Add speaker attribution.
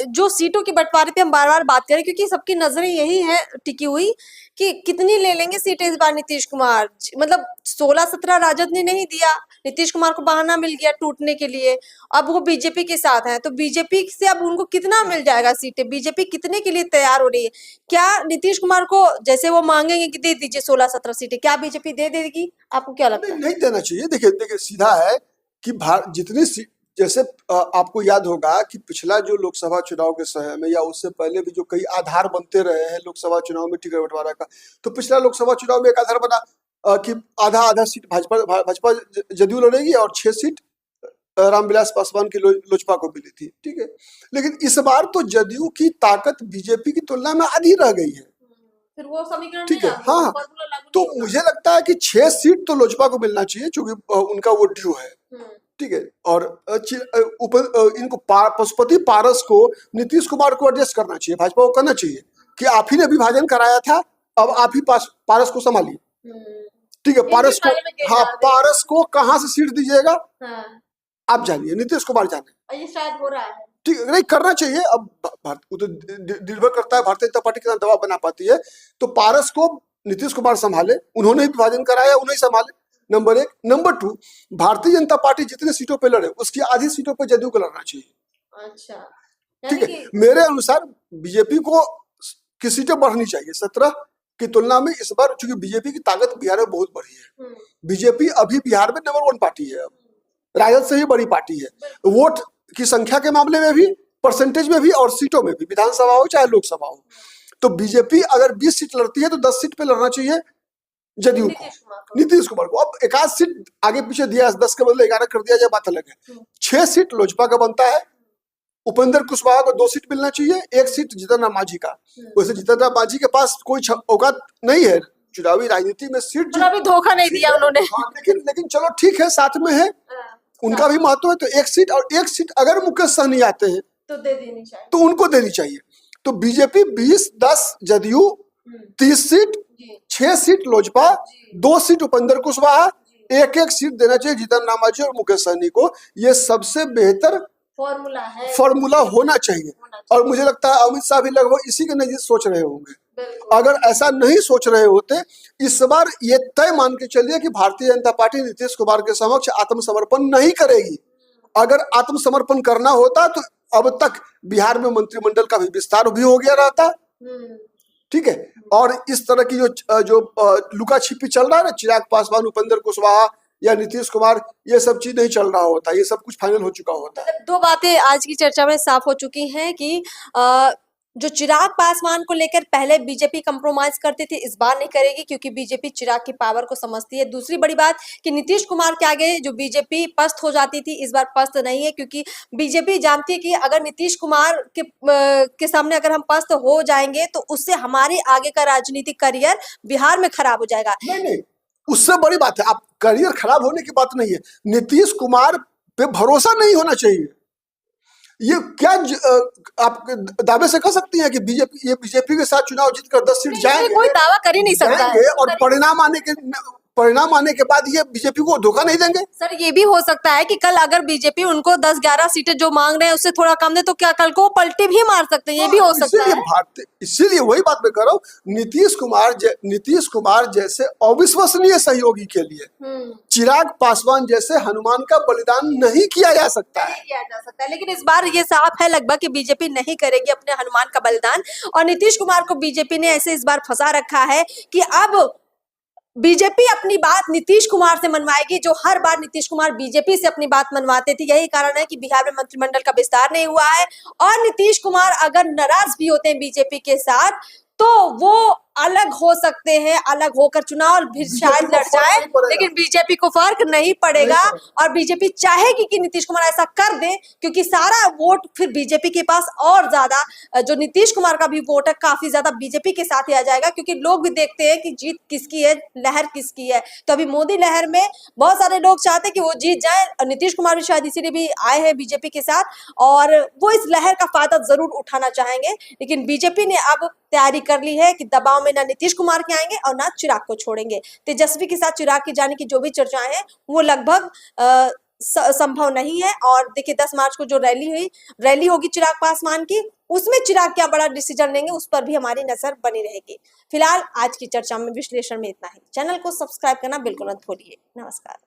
Speaker 1: जो सीटों की बंटवारे पे हम बार बार बात करें, क्योंकि सबकी नजरें यही है टिकी हुई कि कितनी ले लेंगे सीटें इस बार नीतीश कुमार। मतलब 16-17 राजद ने नहीं दिया, नीतीश कुमार को बहाना मिल गया टूटने के लिए। अब वो बीजेपी के साथ हैं, तो बीजेपी से अब उनको कितना मिल जाएगा सीटें, बीजेपी कितने के लिए तैयार हो रही है? क्या नीतीश कुमार को जैसे वो मांगेंगे कि दे दीजिए 16-17 सीटें, क्या बीजेपी दे देगी? आपको क्या लगता है?
Speaker 2: नहीं देना चाहिए। देखिए देखिए सीधा है कि जितनी जैसे आपको याद होगा कि पिछला जो लोकसभा चुनाव के समय में या उससे पहले भी जो कई आधार बनते रहे हैं लोकसभा चुनाव में टिकट बंटवारा का, तो पिछला लोकसभा चुनाव में एक आधार बना कि आधा आधा सीट भाजपा जदयू लड़ेगी और 6 सीट रामविलास पासवान की लोजपा को मिली थी, ठीक है। लेकिन इस बार तो जदयू की ताकत बीजेपी की तुलना में आधी रह गई है,
Speaker 1: फिर वो समीकरण
Speaker 2: ठीक है। हाँ, तो मुझे लगता है कि 6 सीट तो लोजपा को मिलना चाहिए, क्योंकि उनका वो ड्यू है, ठीक है। और इनको पशुपति पारस को नीतीश कुमार को एडजस्ट करना चाहिए, भाजपा को करना चाहिए कि आप ही ने विभाजन कराया था, अब आप ही पारस को संभालिए, ठीक है। पारस को, हाँ, पारस को कहाँ से सीट दीजिएगा आप जानिए, नीतीश कुमार जाने।
Speaker 1: ये शायद हो रहा है,
Speaker 2: ठीक है, नहीं करना चाहिए। अब वो तो निर्भर करता है भारतीय जनता पार्टी कितना दबाव बना पाती है। तो पारस को नीतीश कुमार संभाले, उन्होंने विभाजन कराया, उन्हें संभाले, number 1। Number 2, Bharatiya Janata party जितने सीटों पे लड़े उसकी आधी सीटों पे जदयू को लड़ना चाहिए।
Speaker 1: अच्छा,
Speaker 2: ठीक है। मेरे अनुसार बीजेपी को की सीटें बढ़नी चाहिए 17 की तुलना में इस बार, चूंकि बीजेपी की ताकत बिहार में बहुत बड़ी है। बीजेपी अभी बिहार में नंबर 1 पार्टी है, राजद से ही बड़ी पार्टी है, वोट की संख्या के मामले में भी, परसेंटेज में भी और सीटों में भी, विधानसभा हो चाहे लोकसभा हो। तो बीजेपी अगर 20 सीट लड़ती है तो 10 सीट पे लड़ना चाहिए जदयू को, नीतीश कुमार को। अब एक आध सीट आगे पीछे दिया, 10 के बदले 11 कर दिया जाए, बात अलग है। 6 सीट लोजपा का बनता है, उपेंद्र कुशवाहा को 2 सीट मिलना चाहिए, 1 सीट जीतन राम मांझी का। वैसे जीतन राम मांझी के पास कोई औकात नहीं है चुनावी राजनीति में, सीट
Speaker 1: अभी धोखा नहीं दिया उन्होंने।
Speaker 2: हाँ, लेकिन चलो ठीक है, साथ में है, उनका भी महत्व है। तो 1 सीट, और 1 सीट अगर मुकेश सहनी आते हैं
Speaker 1: तो दे देनी चाहिए,
Speaker 2: तो उनको देनी चाहिए। तो BJP 20-10 JDU, 30 seat, 6 seat Lojpa, 2 seat Upendra Kushwaha, 1-1 seat देना चाहिए जीतन राम मांझी और मुकेश सहनी को। ये सबसे बेहतर फॉर्मूला होना चाहिए। और मुझे लगता है अमित शाह भी लगभग इसी के नजदीक सोच रहे होंगे। अगर ऐसा नहीं सोच रहे होते, इस बार ये तय मान के चलिए कि भारतीय जनता पार्टी नीतीश कुमार के समक्ष आत्मसमर्पण नहीं करेगी। अगर आत्मसमर्पण करना होता तो अब तक बिहार में मंत्रिमंडल का भी विस्तार भी हो गया रहता, ठीक है। और इस तरह की जो लुका छिपी चल रहा है ना, चिराग पासवान, उपेंद्र कुशवाहा या नीतीश कुमार, ये सब चीज नहीं चल रहा होता, ये सब कुछ फाइनल हो चुका होता है।
Speaker 1: 2 बातें आज की चर्चा में साफ हो चुकी हैं कि जो चिराग पासवान को लेकर पहले बीजेपी कंप्रोमाइज करती थी, इस बार नहीं करेगी, क्योंकि बीजेपी चिराग की पावर को समझती है। दूसरी बड़ी बात कि नीतीश कुमार के आगे जो बीजेपी पस्त हो जाती थी, इस बार पस्त नहीं है, क्योंकि बीजेपी जानती है कि अगर नीतीश कुमार के सामने अगर हम पस्त हो जाएंगे तो उससे हमारे आगे का राजनीतिक करियर बिहार में खराब हो जाएगा।
Speaker 2: नहीं, उससे बड़ी बात है, आप करियर खराब होने की बात नहीं है, नीतीश कुमार पे भरोसा नहीं होना चाहिए। ये क्या आप दावे से कह सकती हैं कि बीजेपी के साथ चुनाव जीतकर 10 सीट जाएंगे?
Speaker 1: कोई दावा कर ही नहीं सकता है।
Speaker 2: और परिणाम आने के बाद ये बीजेपी को धोखा नहीं देंगे?
Speaker 1: सर, ये भी हो सकता है कि कल अगर बीजेपी उनको 10-11 सीटें जो मांग रहे हैं उससे थोड़ा कम दे, तो क्या कल को पलटी भी मार सकते हैं, ये भी हो सकता है।
Speaker 2: इसीलिए वही बात मैं कर रहा हूँ, नीतीश कुमार जैसे अविश्वसनीय सहयोगी के लिए चिराग पासवान जैसे हनुमान का बलिदान नहीं किया जा सकता है।
Speaker 1: लेकिन इस बार ये साफ है लगभग कि बीजेपी नहीं करेगी अपने हनुमान का बलिदान। और नीतीश कुमार को बीजेपी ने ऐसे इस बार फंसा रखा है कि अब बीजेपी अपनी बात नीतीश कुमार से मनवाएगी, जो हर बार नीतीश कुमार बीजेपी से अपनी बात मनवाते थे। यही कारण है कि बिहार में मंत्रिमंडल का विस्तार नहीं हुआ है। और नीतीश कुमार अगर नाराज भी होते हैं बीजेपी के साथ, तो वो अलग हो सकते हैं, अलग होकर चुनाव भी शायद लड़ जाए, लेकिन बीजेपी को फर्क नहीं पड़ेगा। और बीजेपी चाहेगी कि नीतीश कुमार ऐसा कर दे, क्योंकि सारा वोट फिर बीजेपी के पास, और ज्यादा जो नीतीश कुमार का भी वोट है काफी ज्यादा बीजेपी के साथ ही आ जाएगा, क्योंकि लोग भी देखते हैं कि जीत किसकी है, लहर किसकी है। तो अभी मोदी लहर में बहुत सारे लोग चाहते हैं कि वो जीत जाए, नीतीश कुमार भी शायद इसीलिए भी आए हैं बीजेपी के साथ, और वो इस लहर का फायदा जरूर उठाना चाहेंगे। लेकिन बीजेपी ने अब तैयारी कर ली है कि दबाव में ना नीतीश कुमार के आएंगे और ना चिराग को छोड़ेंगे। तेजस्वी के साथ चिराग के जाने की जो भी चर्चाएं हैं वो लगभग संभव नहीं है। और देखिए 10 मार्च को जो रैली होगी चिराग पासवान की, उसमें चिराग क्या बड़ा डिसीजन लेंगे उस पर भी हमारी नजर बनी रहेगी। फिलहाल आज की चर्चा में, विश्लेषण में इतना ही। चैनल को सब्सक्राइब करना बिल्कुल मत भूलिए। नमस्कार।